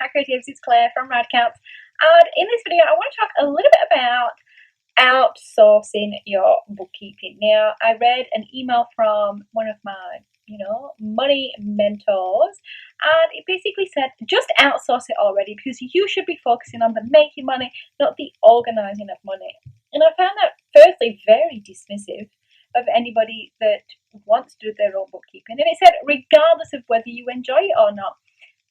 Hi Creatives, it's Claire from Radcamp, and in this video I want to talk a little bit about outsourcing your bookkeeping. Now, I read an email from one of my money mentors, and it basically said just outsource it already because you should be focusing on the making money, not the organizing of money. And I found that firstly very dismissive of anybody that wants to do their own bookkeeping, and it said regardless of whether you enjoy it or not.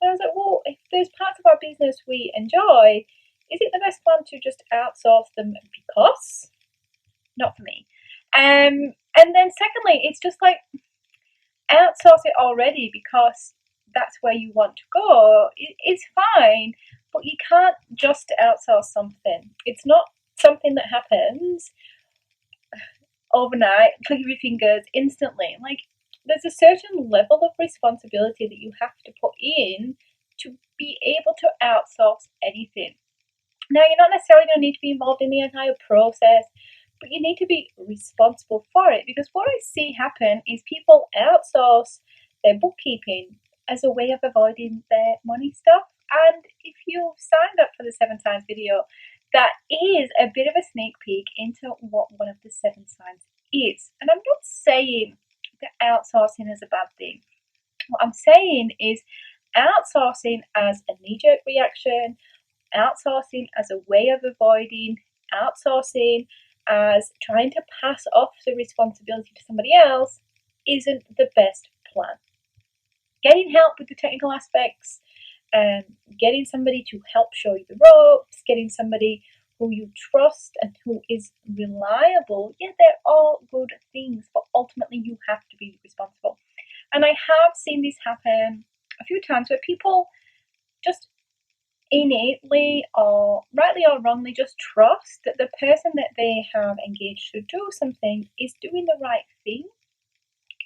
And I was like, well, if there's parts of our business we enjoy, is it the best plan to just outsource them because? Not for me. And then secondly, it's just like outsource it already because that's where you want to go. It's fine, but you can't just outsource something. It's not something that happens overnight, click of your fingers, instantly. Like, there's a certain level of responsibility that you have to put in to be able to outsource anything. Now, you're not necessarily going to need to be involved in the entire process, but you need to be responsible for it, because what I see happen is people outsource their bookkeeping as a way of avoiding their money stuff. And if you've signed up for the 7 signs video, that is a bit of a sneak peek into what one of the 7 signs is. And I'm not saying that outsourcing is a bad thing. What I'm saying is outsourcing as a knee-jerk reaction, outsourcing as a way of avoiding, outsourcing as trying to pass off the responsibility to somebody else isn't the best plan. Getting help with the technical aspects, getting somebody to help show you the ropes, getting somebody who you trust and who is reliable, yeah, they're all good things, but ultimately you have to be responsible. And I have seen this happen a few times where people just innately, or rightly or wrongly, just trust that the person that they have engaged to do something is doing the right thing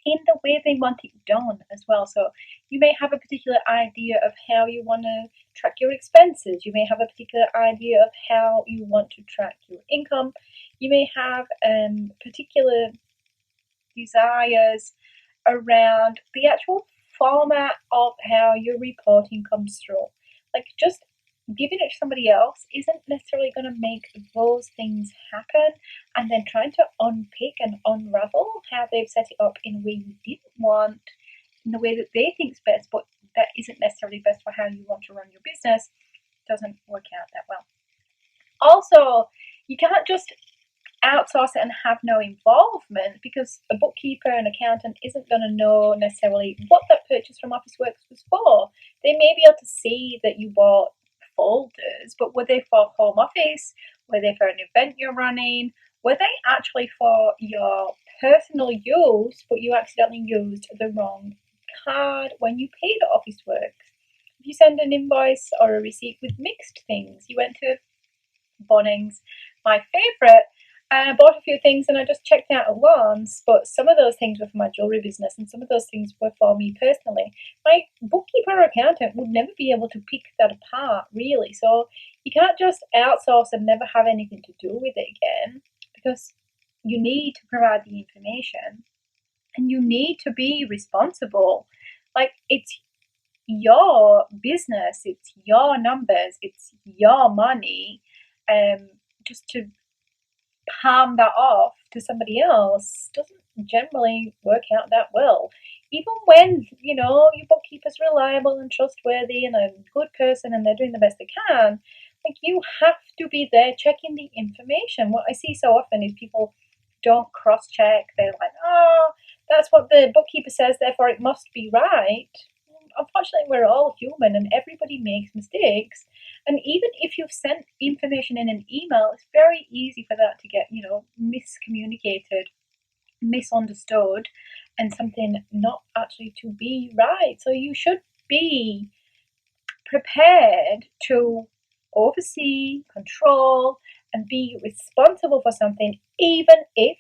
in the way they want it done as well. So you may have a particular idea of how you want to track your expenses. You may have a particular idea of how you want to track your income. You may have particular desires around the actual format of how your reporting comes through. Like, just giving it to somebody else isn't necessarily going to make those things happen, and then trying to unpick and unravel how they've set it up in a way you didn't want, in the way that they think's best, but that isn't necessarily best for how you want to run your business, doesn't work out that well. Also, you can't just outsource it and have no involvement, because a bookkeeper and accountant isn't going to know necessarily what that purchase from Officeworks was for. They may be able to see that you bought folders, but were they for home office? Were they for an event you're running? Were they actually for your personal use, but you accidentally used the wrong card when you paid at Officeworks? If you send an invoice or a receipt with mixed things, you went to Bunnings, my favourite, and I bought a few things and I just checked out at once, but some of those things were for my jewellery business and some of those things were for me personally. My bookkeeper or accountant would never be able to pick that apart, really. So you can't just outsource and never have anything to do with it again, because you need to provide the information and you need to be responsible. Like, it's your business, it's your numbers, it's your money. Just to palm that off to somebody else doesn't generally work out that well. Even when, your bookkeeper's reliable and trustworthy and a good person and they're doing the best they can, like, you have to be there checking the information. What I see so often is people don't cross-check. They're like, oh, that's what the bookkeeper says, therefore it must be right. Unfortunately, we're all human and everybody makes mistakes. And even if you've sent information in an email, it's very easy for that to get, miscommunicated, misunderstood, and something not actually to be right. So you should be prepared to oversee, control, and be responsible for something, even if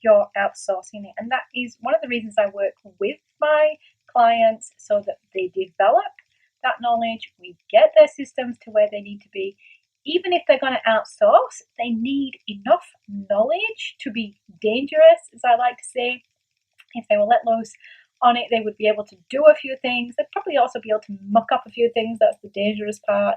you're outsourcing it. And that is one of the reasons I work with my clients, so that they develop that knowledge, we get their systems to where they need to be. Even if they're going to outsource, they need enough knowledge to be dangerous, as I like to say. If they were let loose on it. They would be able to do a few things. They'd probably also be able to muck up a few things. That's the dangerous part.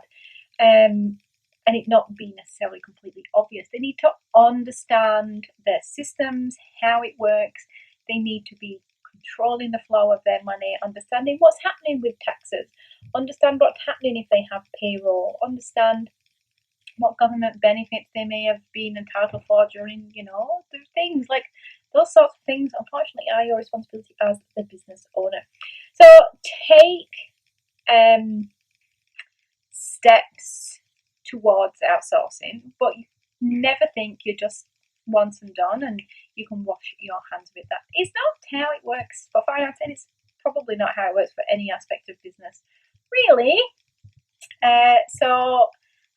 And it not be necessarily completely obvious. They need to understand their systems, how it works. They need to be controlling the flow of their money, understanding what's happening with taxes, understand what's happening if they have payroll, understand what government benefits they may have been entitled for during, the things like those sorts of things, unfortunately, are your responsibility as the business owner. So take steps towards outsourcing, but never think you're just once and done and you can wash your hands of it. That is not how it works for finance, and it's probably not how it works for any aspect of business, really. So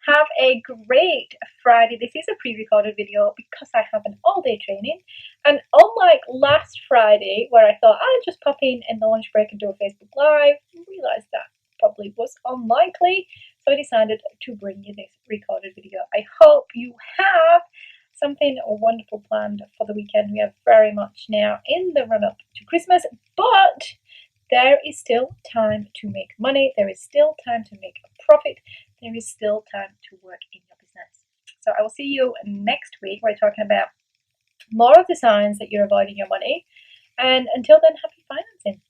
have a great Friday. This is a pre-recorded video because I have an all-day training, and unlike last Friday where I thought I'd just pop in the lunch break and do a Facebook Live, realised that probably was unlikely, so I decided to bring you this recorded video. I hope you have something wonderful planned for the weekend. We are very much now in the run-up to Christmas, but there is still time to make money. There is still time to make a profit. There is still time to work in your business. So I will see you next week. We're talking about more of the signs that you're avoiding your money. And until then, happy financing.